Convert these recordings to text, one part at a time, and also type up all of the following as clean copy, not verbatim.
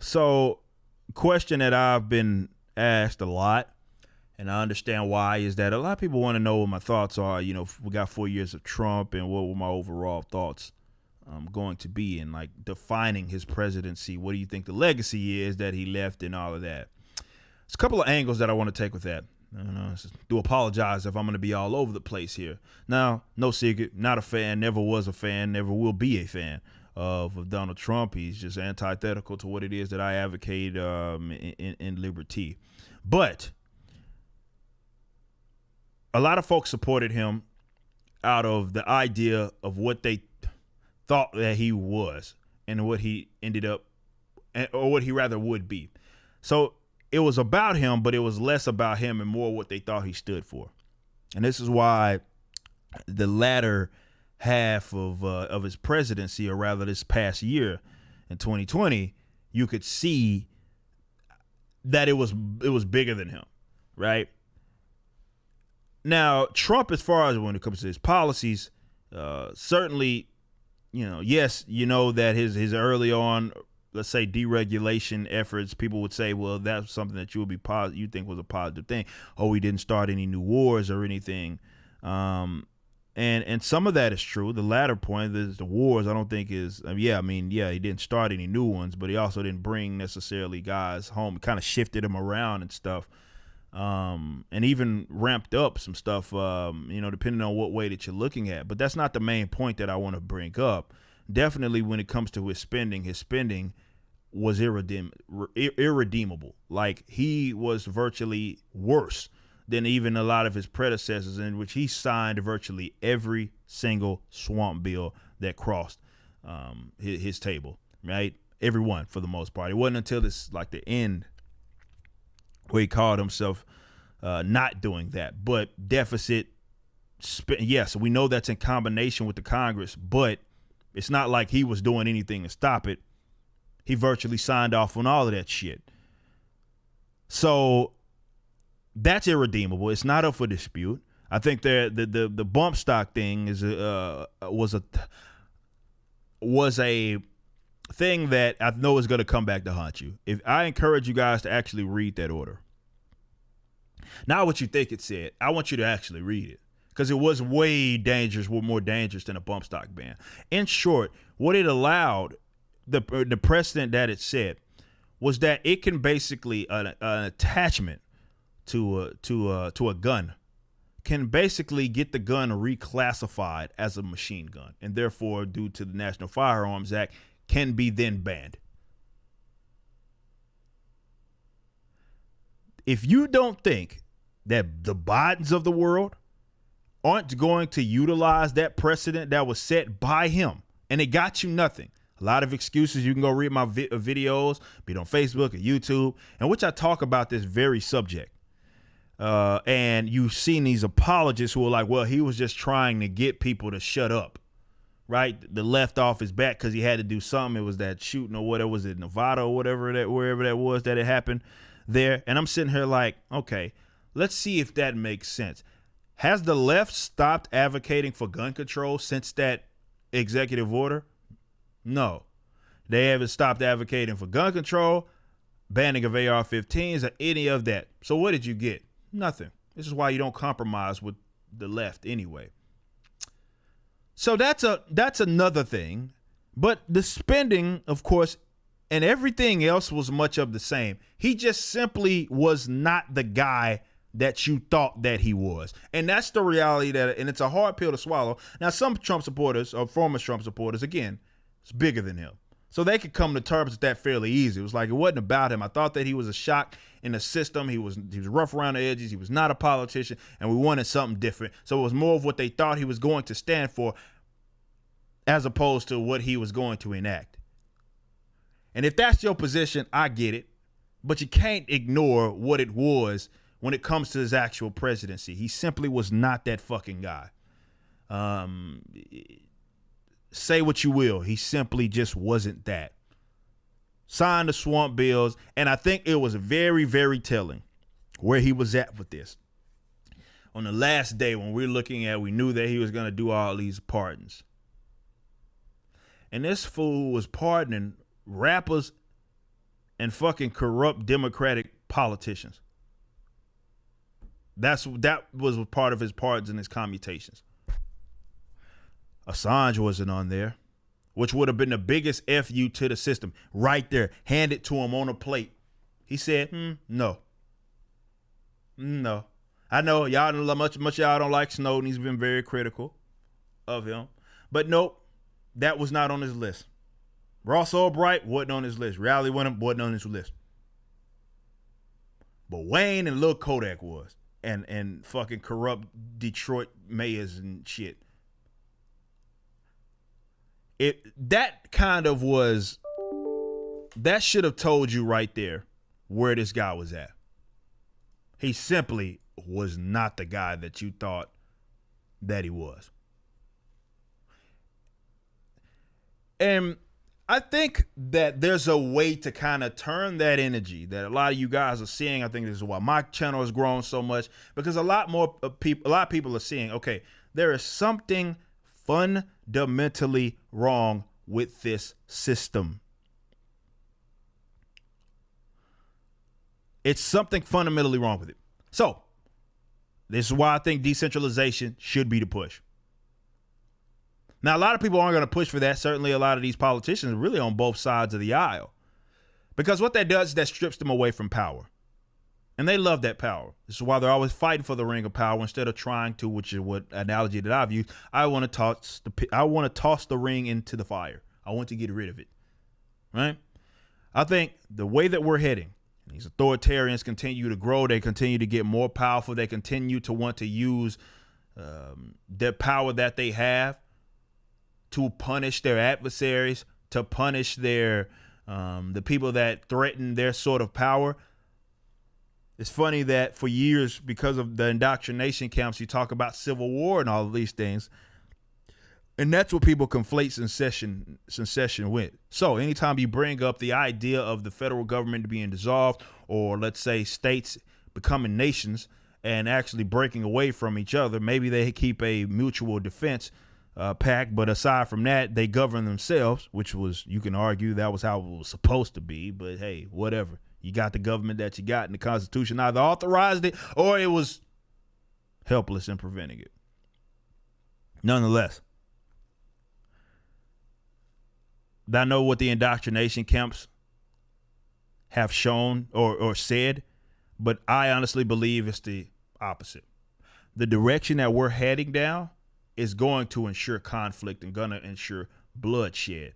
So, question that I've been asked a lot, and I understand why, is that a lot of people want to know what my thoughts are. You know, we got 4 years of Trump, and what were my overall thoughts going to be, and like defining his presidency. What do you think the legacy is that he left, and all of that? There's a couple of angles that I want to take with that. I do apologize if I'm going to be all over the place here. Now, no secret, not a fan, never was a fan, never will be a fan of Donald Trump. He's just antithetical to what it is that I advocate in liberty. But a lot of folks supported him out of the idea of what they thought that he was and what he ended up, or what he rather would be. So it was about him, but it was less about him and more what they thought he stood for. And this is why the latter half of his presidency, or rather this past year in 2020, you could see that it was bigger than him, right? Now, Trump, as far as when it comes to his policies, certainly, yes, that his early on, let's say, deregulation efforts, people would say, well, that's something that you think was a positive thing. Oh, we didn't start any new wars or anything. And some of that is true. The latter point, the wars, I don't think is, he didn't start any new ones, but he also didn't bring necessarily guys home. Kind of shifted them around and stuff. And even ramped up some stuff, depending on what way that you're looking at. But that's not the main point that I want to bring up. Definitely when it comes to his spending was irredeemable. Like, he was virtually worse than even a lot of his predecessors, in which he signed virtually every single swamp bill that crossed his table, right? Every one, for the most part. It wasn't until the end where he called himself not doing that. But deficit, yes, we know that's in combination with the Congress, but it's not like he was doing anything to stop it. He virtually signed off on all of that shit. So that's irredeemable. It's not up for dispute. I think the bump stock thing was a thing that I know is going to come back to haunt you. If I encourage you guys to actually read that order. Not what you think it said. I want you to actually read it, because it was way more dangerous than a bump stock ban. In short, what it allowed, the precedent that it set, was that it can basically an attachment to a gun can basically get the gun reclassified as a machine gun, and therefore, due to the National Firearms Act, can be then banned. If you don't think that the Bidens of the world aren't going to utilize that precedent that was set by him, and it got you nothing. A lot of excuses. You can go read my videos, be it on Facebook or YouTube, in which I talk about this very subject. And you've seen these apologists who are like, well, he was just trying to get people to shut up, right? The left off his back because he had to do something. It was that shooting, or whatever, was it Nevada or wherever that was that it happened there. And I'm sitting here like, okay, let's see if that makes sense. Has the left stopped advocating for gun control since that executive order? No. They haven't stopped advocating for gun control, banning of AR-15s, or any of that. So what did you get? Nothing. This is why you don't compromise with the left anyway. So that's another thing. But the spending, of course, and everything else was much of the same. He just simply was not the guy that you thought that he was. And that's the reality and it's a hard pill to swallow. Now, some Trump supporters, or former Trump supporters, again, it's bigger than him. So they could come to terms with that fairly easy. It was like, it wasn't about him. I thought that he was a shock in the system. He was rough around the edges. He was not a politician, and we wanted something different. So it was more of what they thought he was going to stand for, as opposed to what he was going to enact. And if that's your position, I get it. But you can't ignore what it was when it comes to his actual presidency. He simply was not that fucking guy. Say what you will. He simply just wasn't that. Signed the swamp bills, and I think it was very, very telling where he was at with this. On the last day when we knew that he was going to do all these pardons. And this fool was pardoning rappers and fucking corrupt Democratic politicians. That was part of his pardons and his commutations. Assange wasn't on there, which would have been the biggest FU to the system. Right there, hand it to him on a plate. He said, no. No. I know y'all much y'all don't like Snowden. He's been very critical of him. But nope, that was not on his list. Ross Albright wasn't on his list. Rally Wenham wasn't on his list. But Wayne and Lil Kodak was. And fucking corrupt Detroit mayors and shit. That should have told you right there where this guy was at. He simply was not the guy that you thought that he was. And I think that there's a way to kind of turn that energy that a lot of you guys are seeing. I think this is why my channel has grown so much, because a lot of people are seeing, okay, there is something fundamentally wrong with this system. It's something fundamentally wrong with it. So this is why I think decentralization should be the push. Now, a lot of people aren't going to push for that. Certainly a lot of these politicians are really on both sides of the aisle, because what that does is that strips them away from power. And they love that power. This is why they're always fighting for the ring of power instead of trying to, which is what analogy that I've used. I want to toss the ring into the fire. I want to get rid of it. Right? I think the way that we're heading, these authoritarians continue to grow. They continue to get more powerful. They continue to want to use the power that they have to punish their adversaries, to punish their the people that threaten their sort of power. It's funny that for years, because of the indoctrination camps, you talk about civil war and all of these things. And that's what people conflate secession with. So anytime you bring up the idea of the federal government being dissolved, or let's say states becoming nations and actually breaking away from each other, maybe they keep a mutual defense pact, but aside from that, they govern themselves, which was, you can argue that was how it was supposed to be, but hey, whatever. You got the government that you got, and the Constitution either authorized it or it was helpless in preventing it. Nonetheless, I know what the indoctrination camps have shown or said, but I honestly believe it's the opposite. The direction that we're heading down is going to ensure conflict and going to ensure bloodshed.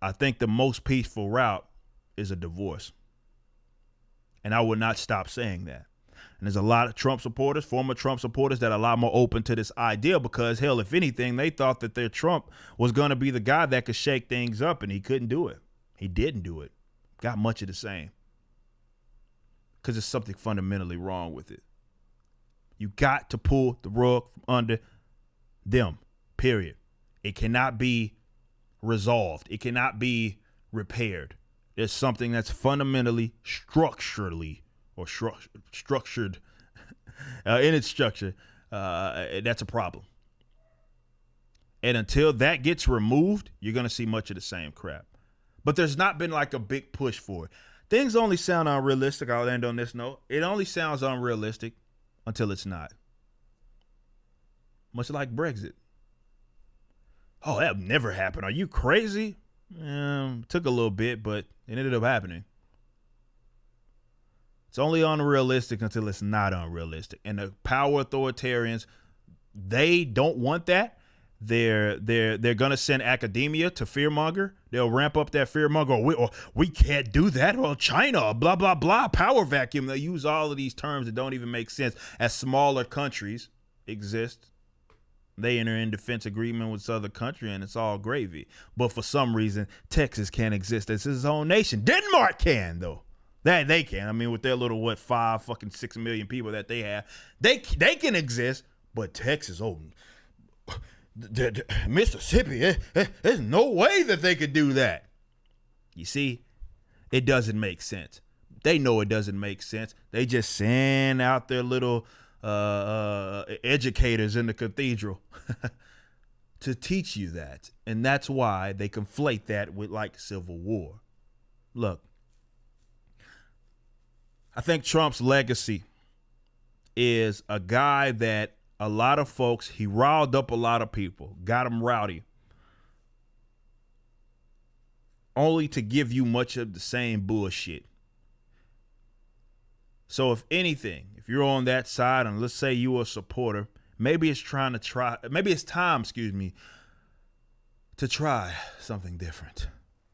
I think the most peaceful route is a divorce. And I would not stop saying that. And there's a lot of Trump supporters, former Trump supporters, that are a lot more open to this idea because, hell, if anything, they thought that their Trump was going to be the guy that could shake things up, and he couldn't do it. He didn't do it. Got much of the same. Because there's something fundamentally wrong with it. You got to pull the rug from under them, period. It cannot be resolved. It cannot be repaired. There's something that's fundamentally structured in its structure. That's a problem. And until that gets removed, you're going to see much of the same crap. But there's not been like a big push for it. Things only sound unrealistic. I'll end on this note. It only sounds unrealistic until it's not. Much like Brexit. Oh, that never happened. Are you crazy? Took a little bit, but it ended up happening. It's only unrealistic until it's not unrealistic. And the power authoritarians, they don't want that. They're gonna send academia to fearmonger. They'll ramp up that fearmonger. Or we can't do that. Or China, blah blah blah, power vacuum. They use all of these terms that don't even make sense. As smaller countries exist, they enter in defense agreement with other country, and it's all gravy. But for some reason, Texas can't exist as its own nation. Denmark can, though. They can. I mean, with their little 6 million people that they have, they can exist. But Texas, Mississippi, there's no way that they could do that. You see, it doesn't make sense. They know it doesn't make sense. They just send out their little educators in the cathedral to teach you that. And that's why they conflate that with like civil war. Look, I think Trump's legacy is a guy that a lot of folks, he riled up a lot of people, got them rowdy, only to give you much of the same bullshit. So if anything, if you're on that side and let's say you're a supporter, maybe it's time, to try something different.